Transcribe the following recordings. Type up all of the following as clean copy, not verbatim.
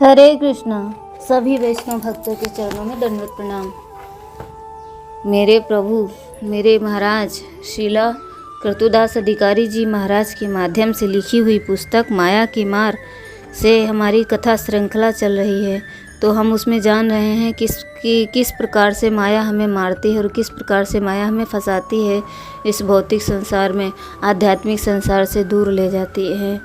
हरे कृष्णा। सभी वैष्णव भक्तों के चरणों में दंडवत प्रणाम। मेरे प्रभु, मेरे महाराज शीला कृतुदास अधिकारी जी महाराज के माध्यम से लिखी हुई पुस्तक माया की मार से हमारी कथा श्रृंखला चल रही है। तो हम उसमें जान रहे हैं किस प्रकार से माया हमें मारती है और किस प्रकार से माया हमें फंसाती है, इस भौतिक संसार में आध्यात्मिक संसार से दूर ले जाती है।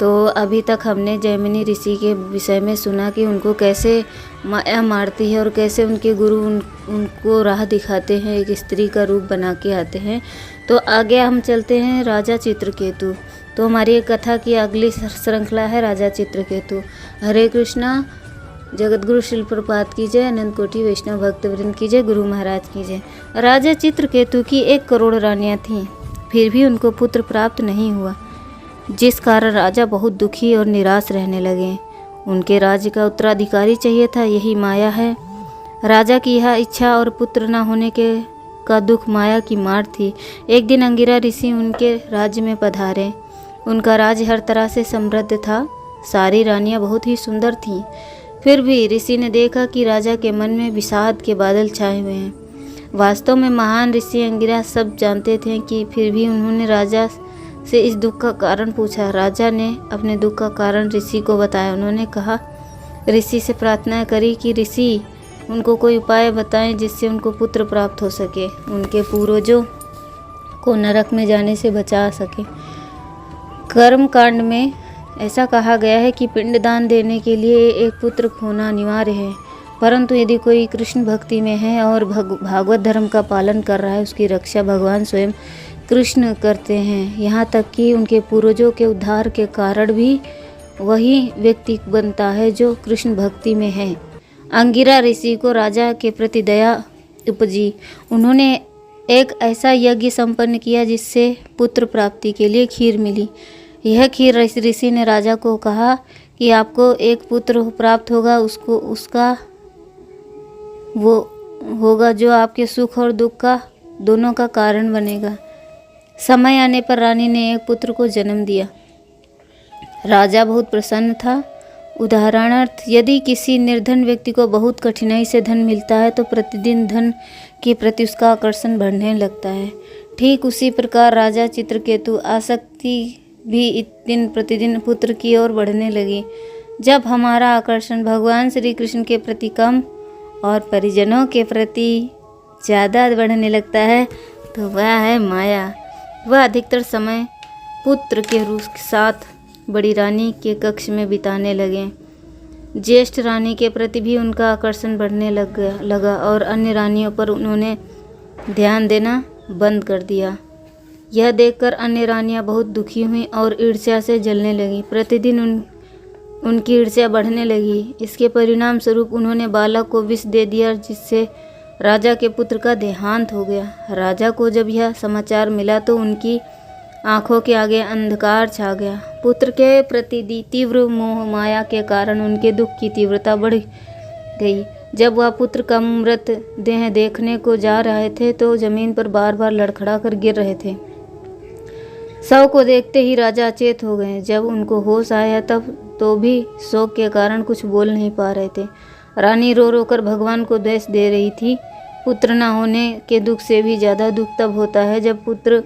तो अभी तक हमने जैमिनी ऋषि के विषय में सुना कि उनको कैसे माया मारती है और कैसे उनके गुरु उनको राह दिखाते हैं, एक स्त्री का रूप बना के आते हैं। तो आगे हम चलते हैं राजा चित्रकेतु। तो हमारी कथा की अगली श्रृंखला है राजा चित्रकेतु। हरे कृष्णा। जगतगुरु शिल प्रपात की जय, अनंत कोटि वैष्णव भक्त वृंद की जय, गुरु महाराज की जय। राजा चित्रकेतु की 1 करोड़ रानियाँ थीं, फिर भी उनको पुत्र प्राप्त नहीं हुआ, जिस कारण राजा बहुत दुखी और निराश रहने लगे। उनके राज्य का उत्तराधिकारी चाहिए था, यही माया है। राजा की यह इच्छा और पुत्र न होने का दुख माया की मार थी। एक दिन अंगिरा ऋषि उनके राज्य में पधारे। उनका राज्य हर तरह से समृद्ध था, सारी रानियां बहुत ही सुंदर थीं। फिर भी ऋषि ने देखा कि राजा के मन में विषाद के बादल छाए हुए हैं। वास्तव में महान ऋषि अंगिरा सब जानते थे कि फिर भी उन्होंने राजा से इस दुख का कारण पूछा। राजा ने अपने दुख का कारण ऋषि को बताया। उन्होंने कहा, ऋषि से प्रार्थना करी कि ऋषि उनको कोई उपाय बताएं जिससे उनको पुत्र प्राप्त हो सके, उनके पूर्वजों को नरक में जाने से बचा सके। कर्म कांड में ऐसा कहा गया है कि पिंडदान देने के लिए एक पुत्र होना अनिवार्य है, परंतु यदि कोई कृष्ण भक्ति में है और भागवत धर्म का पालन कर रहा है, उसकी रक्षा भगवान स्वयं कृष्ण करते हैं। यहाँ तक कि उनके पूर्वजों के उद्धार के कारण भी वही व्यक्ति बनता है जो कृष्ण भक्ति में है। अंगिरा ऋषि को राजा के प्रति दया उपजी। उन्होंने एक ऐसा यज्ञ संपन्न किया जिससे पुत्र प्राप्ति के लिए खीर मिली। यह खीर ऋषि ने राजा को कहा कि आपको एक पुत्र प्राप्त होगा, उसका वो होगा जो आपके सुख और दुख का दोनों का कारण बनेगा। समय आने पर रानी ने एक पुत्र को जन्म दिया। राजा बहुत प्रसन्न था। उदाहरणार्थ, यदि किसी निर्धन व्यक्ति को बहुत कठिनाई से धन मिलता है तो प्रतिदिन धन के प्रति उसका आकर्षण बढ़ने लगता है। ठीक उसी प्रकार राजा चित्रकेतु आसक्ति भी दिन प्रतिदिन पुत्र की ओर बढ़ने लगी। जब हमारा आकर्षण भगवान श्री कृष्ण के प्रति कम और परिजनों के प्रति ज़्यादा बढ़ने लगता है तो वह है माया। वह अधिकतर समय पुत्र के रूप के साथ बड़ी रानी के कक्ष में बिताने लगे। ज्येष्ठ रानी के प्रति भी उनका आकर्षण बढ़ने लगा और अन्य रानियों पर उन्होंने ध्यान देना बंद कर दिया। यह देखकर अन्य रानियां बहुत दुखी हुईं और ईर्ष्या से जलने लगीं। प्रतिदिन उनकी ईर्ष्या बढ़ने लगी। इसके परिणाम स्वरूप उन्होंने बालक को विष दे दिया, जिससे राजा के पुत्र का देहांत हो गया। राजा को जब यह समाचार मिला तो उनकी आंखों के आगे अंधकार छा गया। पुत्र के प्रति तीव्र मोह माया के कारण उनके दुख की तीव्रता बढ़ गई। जब वह पुत्र का मृत देह देखने को जा रहे थे तो जमीन पर बार बार लड़खड़ा कर गिर रहे थे। शव को देखते ही राजा अचेत हो गए। जब उनको होश आया तब तो भी शोक के कारण कुछ बोल नहीं पा रहे थे। रानी रो रो कर भगवान को द्वेष दे रही थी। पुत्र न होने के दुख से भी ज़्यादा दुख तब होता है जब पुत्र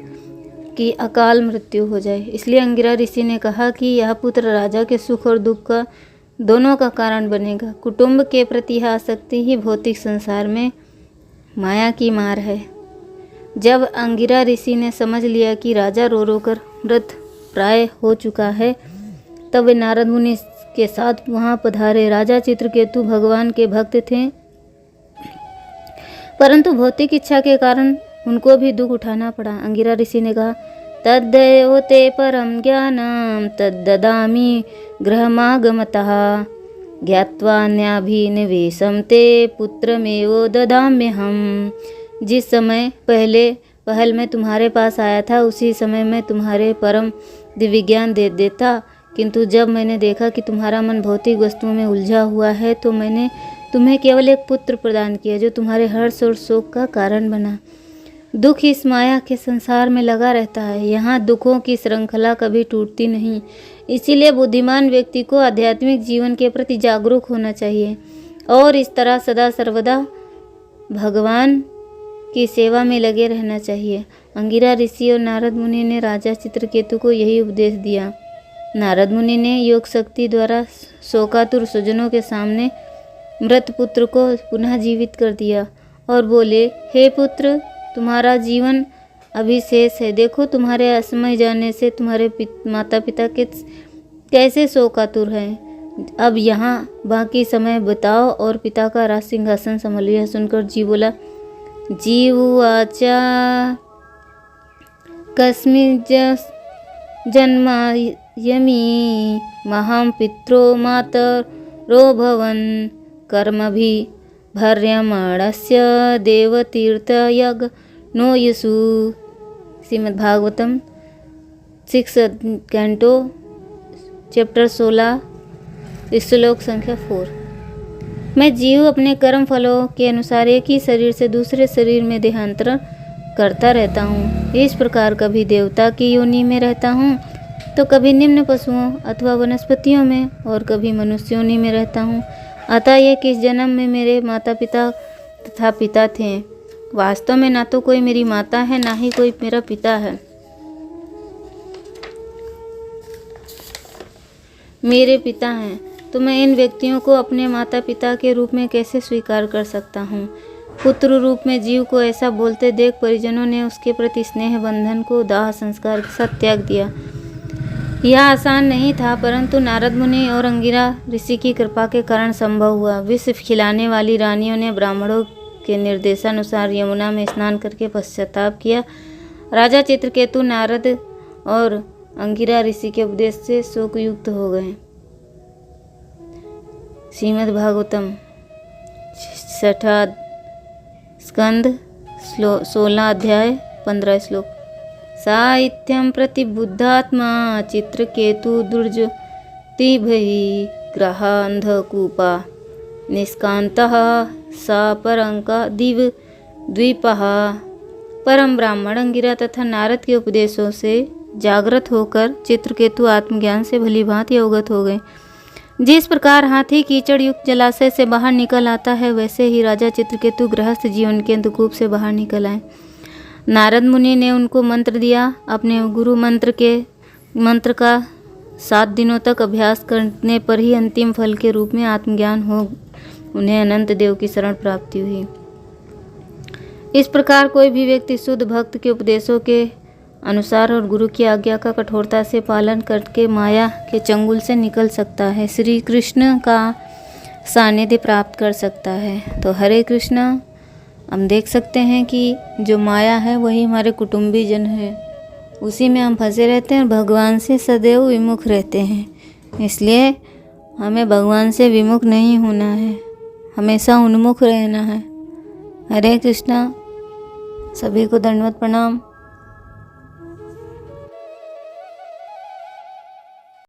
की अकाल मृत्यु हो जाए। इसलिए अंगिरा ऋषि ने कहा कि यह पुत्र राजा के सुख और दुख का दोनों का कारण बनेगा। कुटुंब के प्रति यह आसक्ति ही भौतिक संसार में माया की मार है। जब अंगिरा ऋषि ने समझ लिया कि राजा रो रो कर मृत प्राय हो चुका है, तब वे नारद मुनि के साथ वहां पधारे। राजा चित्रकेतु भगवान के भक्त थे, परंतु भौतिक इच्छा के कारण उनको भी दुख उठाना पड़ा। अंगिरा ऋषि ने कहा, तद्देव ते परम ज्ञानम तद्ददामि गृहमागमतः ज्ञात्वान्याभिनिवेशं ते पुत्रमेव ददाम्यहम्। जिस समय पहल में तुम्हारे पास आया था उसी समय मैं तुम्हारे परम दिव्य ज्ञान दे देता, किंतु जब मैंने देखा कि तुम्हारा मन भौतिक वस्तुओं में उलझा हुआ है तो मैंने तुम्हें केवल एक पुत्र प्रदान किया जो तुम्हारे हर्ष और शोक का कारण बना। दुख इस माया के संसार में लगा रहता है। यहाँ दुखों की श्रृंखला कभी टूटती नहीं। इसीलिए बुद्धिमान व्यक्ति को आध्यात्मिक जीवन के प्रति जागरूक होना चाहिए और इस तरह सदा सर्वदा भगवान की सेवा में लगे रहना चाहिए। अंगिरा ऋषि और नारद मुनि ने राजा चित्रकेतु को यही उपदेश दिया। नारद मुनि ने योग शक्ति द्वारा शोकातुर स्वजनों के सामने मृत पुत्र को पुनः जीवित कर दिया और बोले, हे पुत्र, तुम्हारा जीवन अभी शेष है। देखो, तुम्हारे असमय जाने से तुम्हारे माता पिता के कैसे शोकातुर हैं। अब यहाँ बाकी समय बिताओ और पिता का राज सिंहासन संभालो। यह सुनकर जी बोला, जीववाचा कस्मिन् जन्मायमि महां पित्रो मातरो भवन् कर्मभि भर्यमाणस्य देवतीर्थयज्ञो यशु। श्रीमद्भागवतम 6 कैंटो चैप्टर 16 श्लोक संख्या 4। मैं जीव अपने कर्म फलों के अनुसार एक ही शरीर से दूसरे शरीर में देहांतरण करता रहता हूँ। इस प्रकार कभी देवता की योनि में रहता हूँ तो कभी निम्न पशुओं अथवा वनस्पतियों में और कभी मनुष्य योनि में रहता हूँ। अतः ये किस जन्म में मेरे माता पिता तथा पिता थे। वास्तव में ना तो कोई मेरी माता है ना ही कोई मेरा पिता है। मेरे पिता हैं तो मैं इन व्यक्तियों को अपने माता पिता के रूप में कैसे स्वीकार कर सकता हूँ। पुत्र रूप में जीव को ऐसा बोलते देख परिजनों ने उसके प्रति स्नेह बंधन को दाह संस्कार के साथ त्याग दिया। यह आसान नहीं था, परंतु नारद मुनि और अंगिरा ऋषि की कृपा के कारण संभव हुआ। विष खिलाने वाली रानियों ने ब्राह्मणों के निर्देशानुसार यमुना में स्नान करके पश्चाताप किया। राजा चित्रकेतु नारद और अंगिरा ऋषि के उपदेश से शोकयुक्त हो गए। श्रीमद् भागवतम 6 स्कंद 16 अध्याय 15 श्लोक। साहित्यं प्रति बुद्धात्मा चित्रकेतु दुर्जतिभिः ग्रहान्धकूपा निष्कान्तः सा परंका दिव द्वीपः। परम ब्राह्मण अंगिरा तथा नारद के उपदेशों से जागृत होकर चित्रकेतु आत्मज्ञान से भली भांति अवगत हो गए। जिस प्रकार हाथी कीचड़ युक्त जलाशय से बाहर निकल आता है, वैसे ही राजा चित्रकेतु गृहस्थ जीवन के अंधकूप से बाहर निकल आए। नारद मुनि ने उनको मंत्र दिया। अपने गुरु मंत्र का 7 दिनों तक अभ्यास करने पर ही अंतिम फल के रूप में आत्मज्ञान हो उन्हें अनंत देव की शरण प्राप्ति हुई। इस प्रकार कोई भी व्यक्ति शुद्ध भक्त के उपदेशों के अनुसार और गुरु की आज्ञा का कठोरता से पालन करके माया के चंगुल से निकल सकता है, श्री कृष्ण का सानिध्य प्राप्त कर सकता है। तो हरे कृष्णा। हम देख सकते हैं कि जो माया है वही हमारे कुटुंबी जन है, उसी में हम फंसे रहते हैं और भगवान से सदैव विमुख रहते हैं। इसलिए हमें भगवान से विमुख नहीं होना है, हमेशा उन्मुख रहना है। हरे कृष्णा। सभी को दंडवत प्रणाम।